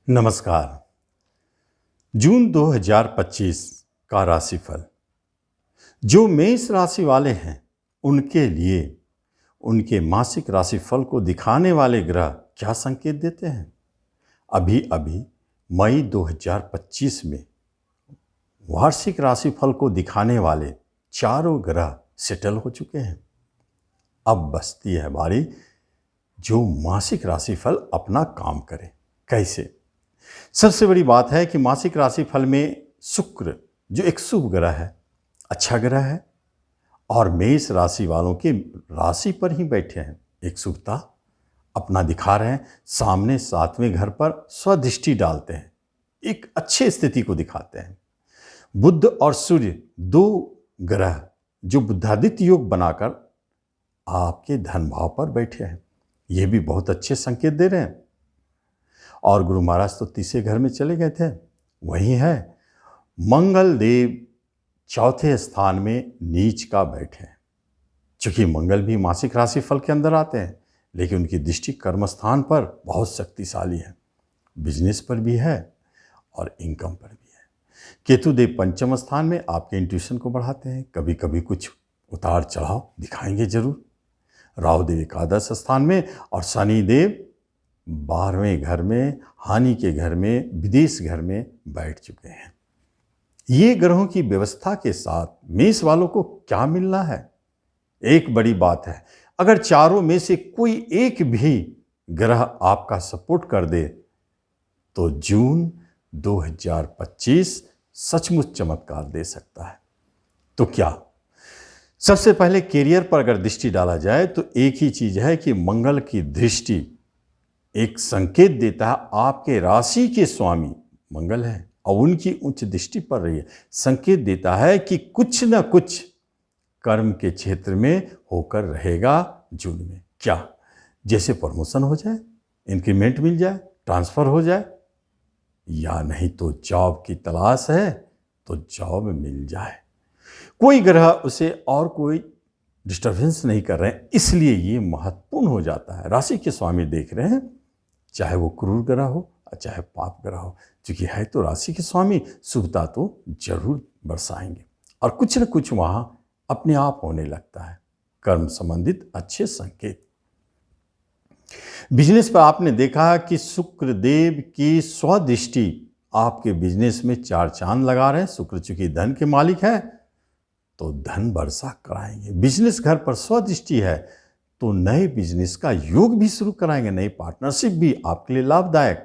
नमस्कार। जून 2025 का राशिफल। जो मेष राशि वाले हैं उनके लिए उनके मासिक राशिफल को दिखाने वाले ग्रह क्या संकेत देते हैं। अभी अभी मई 2025 में वार्षिक राशिफल को दिखाने वाले चारों ग्रह सेटल हो चुके हैं। अब बचती है बारी जो मासिक राशिफल अपना काम करे। कैसे? सबसे बड़ी बात है कि मासिक राशिफल में शुक्र जो एक शुभ ग्रह है, अच्छा ग्रह है और मेष राशि वालों के राशि पर ही बैठे हैं, एक शुभता अपना दिखा रहे हैं। सामने 7वें घर पर स्वदृष्टि डालते हैं, एक अच्छे स्थिति को दिखाते हैं। बुध और सूर्य दो ग्रह जो बुद्धादित्य योग बनाकर आपके धन भाव पर बैठे हैं, ये भी बहुत अच्छे संकेत दे रहे हैं। और गुरु महाराज तो तीसरे घर में चले गए थे, वही है मंगल देव चौथे स्थान में नीच का बैठे हैं। चूंकि मंगल भी मासिक राशिफल के अंदर आते हैं, लेकिन उनकी दृष्टि कर्म स्थान पर बहुत शक्तिशाली है, बिजनेस पर भी है और इनकम पर भी है। केतु देव पंचम स्थान में आपके इंट्यूशन को बढ़ाते हैं, कभी कभी कुछ उतार चढ़ाव दिखाएंगे जरूर। राहु देव एकादश स्थान में और शनि देव 12वें घर में, हानि के घर में, विदेश घर में बैठ चुके हैं। ये ग्रहों की व्यवस्था के साथ मेष वालों को क्या मिलना है? एक बड़ी बात है, अगर चारों में से कोई एक भी ग्रह आपका सपोर्ट कर दे तो जून 2025 सचमुच चमत्कार दे सकता है। तो क्या? सबसे पहले कैरियर पर अगर दृष्टि डाला जाए तो एक ही चीज है कि मंगल की दृष्टि एक संकेत देता है, आपके राशि के स्वामी मंगल है और उनकी उच्च दृष्टि पड़ रही है, संकेत देता है कि कुछ न कुछ कर्म के क्षेत्र में होकर रहेगा जून में। क्या? जैसे प्रमोशन हो जाए, इंक्रीमेंट मिल जाए, ट्रांसफर हो जाए, या नहीं तो जॉब की तलाश है तो जॉब मिल जाए। कोई ग्रह उसे और कोई डिस्टर्बेंस नहीं कर रहे हैं, इसलिए ये महत्वपूर्ण हो जाता है। राशि के स्वामी देख रहे हैं, चाहे वो क्रूर ग्रह हो और चाहे पाप ग्रह हो, क्योंकि है तो राशि के स्वामी, शुभता तो जरूर बरसाएंगे और कुछ न कुछ वहां अपने आप होने लगता है। कर्म संबंधित अच्छे संकेत। बिजनेस पर आपने देखा कि शुक्र देव की स्वदृष्टि आपके बिजनेस में 4 चांद लगा रहे हैं। शुक्र चूंकि धन के मालिक है तो धन वर्षा कराएंगे। बिजनेस घर पर स्वदृष्टि है तो नए बिजनेस का योग भी शुरू कराएंगे, नई पार्टनरशिप भी आपके लिए लाभदायक।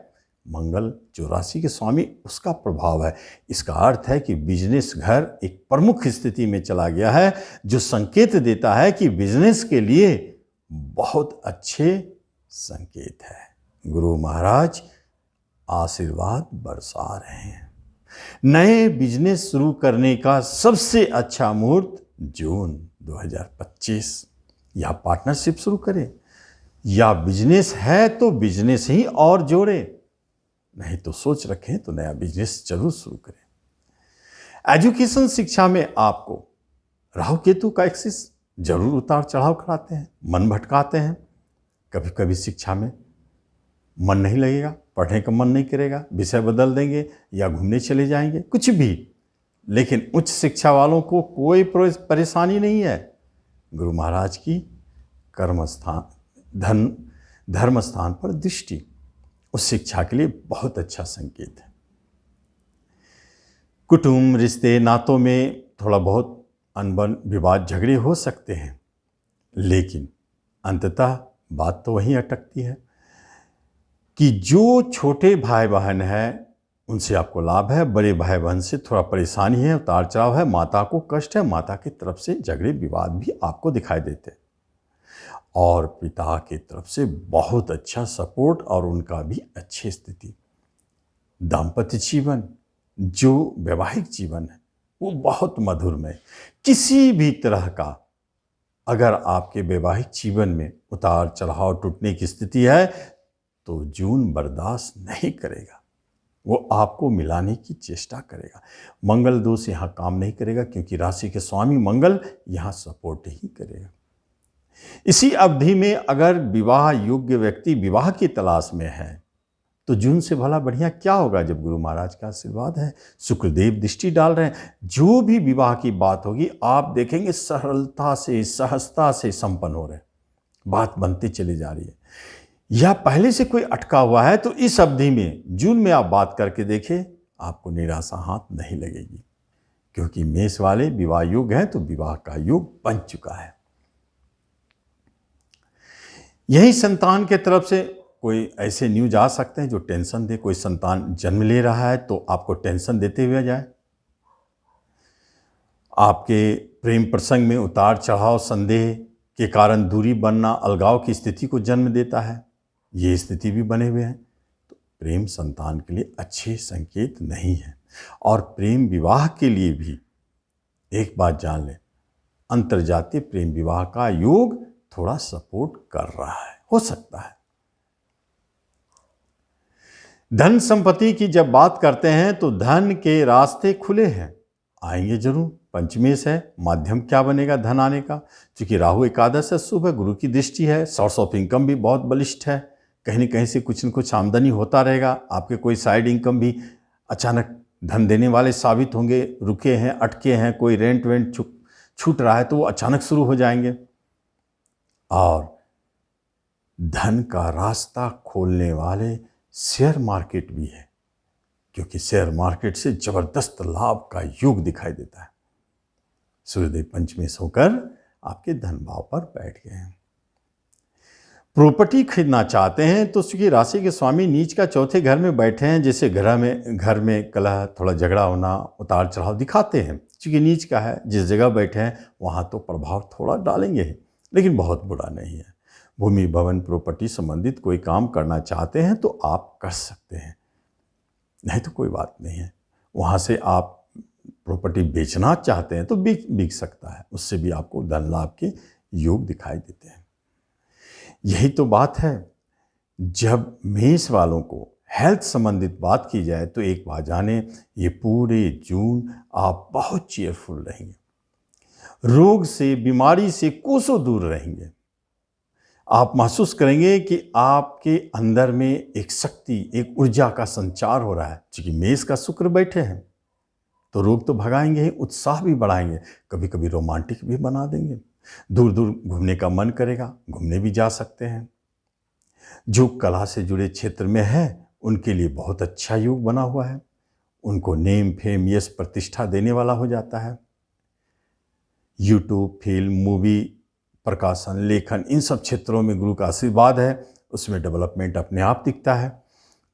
मंगल जो राशि के स्वामी, उसका प्रभाव है। इसका अर्थ है कि बिजनेस घर एक प्रमुख स्थिति में चला गया है, जो संकेत देता है कि बिजनेस के लिए बहुत अच्छे संकेत है। गुरु महाराज आशीर्वाद बरसा रहे हैं। नए बिजनेस शुरू करने का सबसे अच्छा मुहूर्त जून 2025। या पार्टनरशिप शुरू करें या बिजनेस है तो बिजनेस ही और जोड़े, नहीं तो सोच रखें तो नया बिजनेस जरूर शुरू करें। एजुकेशन शिक्षा में आपको राहु केतु का एक्सिस जरूर उतार चढ़ाव कराते हैं, मन भटकाते हैं। कभी कभी शिक्षा में मन नहीं लगेगा, पढ़ने का मन नहीं करेगा, विषय बदल देंगे या घूमने चले जाएंगे, कुछ भी। लेकिन उच्च शिक्षा वालों को कोई परेशानी नहीं है। गुरु महाराज की कर्म स्थान, धर्म स्थान पर दृष्टि उस शिक्षा के लिए बहुत अच्छा संकेत है। कुटुंब, रिश्ते, नातों में थोड़ा बहुत अनबन, विवाद, झगड़े हो सकते हैं, लेकिन अंततः बात तो वहीं अटकती है कि जो छोटे भाई बहन हैं उनसे आपको लाभ है, बड़े भाई बहन से थोड़ा परेशानी है, उतार चढ़ाव है, माता को कष्ट है, माता की तरफ से झगड़े विवाद भी आपको दिखाई देते हैं। और पिता की तरफ से बहुत अच्छा सपोर्ट और उनका भी अच्छी स्थिति। दाम्पत्य जीवन, जो वैवाहिक जीवन है, वो बहुत मधुरमय। किसी भी तरह का अगर आपके वैवाहिक जीवन में उतार चढ़ाव, टूटने की स्थिति है तो जून बर्दाश्त नहीं करेगा, वो आपको मिलाने की चेष्टा करेगा। मंगल दोष यहाँ काम नहीं करेगा, क्योंकि राशि के स्वामी मंगल यहाँ सपोर्ट ही करेगा। इसी अवधि में अगर विवाह योग्य व्यक्ति विवाह की तलाश में है तो जून से भला बढ़िया क्या होगा जब गुरु महाराज का आशीर्वाद है, शुक्रदेव दृष्टि डाल रहे हैं। जो भी विवाह की बात होगी आप देखेंगे सरलता से, सहजता से संपन्न हो रहे हैं, बात बनती चली जा रही है। या पहले से कोई अटका हुआ है तो इस अवधि में जून में आप बात करके देखिए, आपको निराशा हाथ नहीं लगेगी, क्योंकि मेष वाले विवाह योग हैं तो विवाह का योग बन चुका है। यही संतान के तरफ से कोई ऐसे न्यूज आ सकते हैं जो टेंशन दे। कोई संतान जन्म ले रहा है तो आपको टेंशन देते हुए जाए, आपके प्रेम प्रसंग में उतार चढ़ाव, संदेह के कारण दूरी बनना, अलगाव की स्थिति को जन्म देता है। ये स्थिति भी बने हुए हैं तो प्रेम संतान के लिए अच्छे संकेत नहीं है। और प्रेम विवाह के लिए भी एक बात जान लें, अंतर्जातीय प्रेम विवाह का योग थोड़ा सपोर्ट कर रहा है, हो सकता है। धन संपत्ति की जब बात करते हैं तो धन के रास्ते खुले हैं, आएंगे जरूर। पंचमेश है, माध्यम क्या बनेगा धन आने का, क्योंकि राहु एकादश है, शुभ है, गुरु की दृष्टि है, सोर्स ऑफ इनकम भी बहुत बलिष्ठ है, कहीं न कहीं से कुछ न कुछ आमदनी होता रहेगा। आपके कोई साइड इनकम भी अचानक धन देने वाले साबित होंगे, रुके हैं, अटके हैं, कोई रेंट वेंट छूट रहा है तो वो अचानक शुरू हो जाएंगे। और धन का रास्ता खोलने वाले शेयर मार्केट भी है, क्योंकि शेयर मार्केट से जबरदस्त लाभ का योग दिखाई देता है। सूर्यदेव पंचमेश होकर आपके धन भाव पर बैठ गए हैं। प्रॉपर्टी खरीदना चाहते हैं तो उसकी राशि के स्वामी नीच का चौथे घर में बैठे हैं, जैसे घर में कलह, थोड़ा झगड़ा होना, उतार चढ़ाव दिखाते हैं। क्योंकि नीच का है, जिस जगह बैठे हैं वहाँ तो प्रभाव थोड़ा डालेंगे ही, लेकिन बहुत बुरा नहीं है। भूमि भवन प्रॉपर्टी संबंधित कोई काम करना चाहते हैं तो आप कर सकते हैं, नहीं तो कोई बात नहीं है। वहाँ से आप प्रॉपर्टी बेचना चाहते हैं तो बिक सकता है, उससे भी आपको धन लाभ के योग दिखाई देते हैं। यही तो बात है। जब मेष वालों को हेल्थ संबंधित बात की जाए तो एक बात जाने, ये पूरे जून आप बहुत चेयरफुल रहेंगे, रोग से, बीमारी से कोसों दूर रहेंगे। आप महसूस करेंगे कि आपके अंदर में एक शक्ति, एक ऊर्जा का संचार हो रहा है। क्योंकि मेष का शुक्र बैठे हैं तो रोग तो भगाएंगे ही, उत्साह भी बढ़ाएंगे, कभी कभी रोमांटिक भी बना देंगे। दूर दूर घूमने का मन करेगा, घूमने भी जा सकते हैं। जो कला से जुड़े क्षेत्र में है उनके लिए बहुत अच्छा योग बना हुआ है, उनको नेम, फेम, यश, प्रतिष्ठा देने वाला हो जाता है। यूट्यूब, फिल्म, मूवी, प्रकाशन, लेखन, इन सब क्षेत्रों में गुरु का आशीर्वाद है, उसमें डेवलपमेंट अपने आप दिखता है।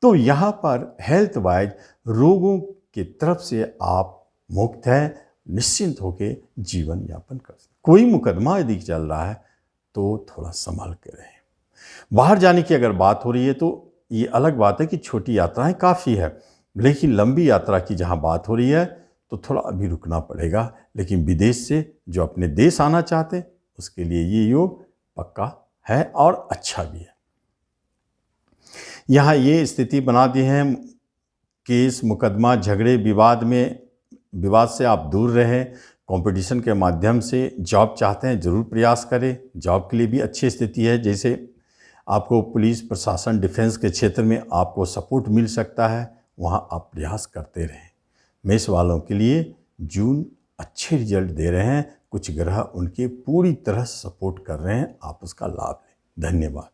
तो यहाँ पर हेल्थ वाइज रोगों की तरफ से आप मुक्त हैं, निश्चिंत होकर जीवन यापन कर सकते। कोई मुकदमा यदि चल रहा है तो थोड़ा संभल के रहें। बाहर जाने की अगर बात हो रही है तो ये अलग बात है कि छोटी यात्राएं काफ़ी है, लेकिन लंबी यात्रा की जहाँ बात हो रही है तो थोड़ा अभी रुकना पड़ेगा। लेकिन विदेश से जो अपने देश आना चाहते हैं उसके लिए ये योग पक्का है और अच्छा भी है। यहाँ ये स्थिति बना दी है, केस, मुकदमा, झगड़े, विवाद से आप दूर रहें। कंपटीशन के माध्यम से जॉब चाहते हैं ज़रूर प्रयास करें, जॉब के लिए भी अच्छी स्थिति है। जैसे आपको पुलिस प्रशासन, डिफेंस के क्षेत्र में आपको सपोर्ट मिल सकता है, वहाँ आप प्रयास करते रहें। मेष वालों के लिए जून अच्छे रिजल्ट दे रहे हैं, कुछ ग्रह उनके पूरी तरह सपोर्ट कर रहे हैं, आप उसका लाभ लें। धन्यवाद।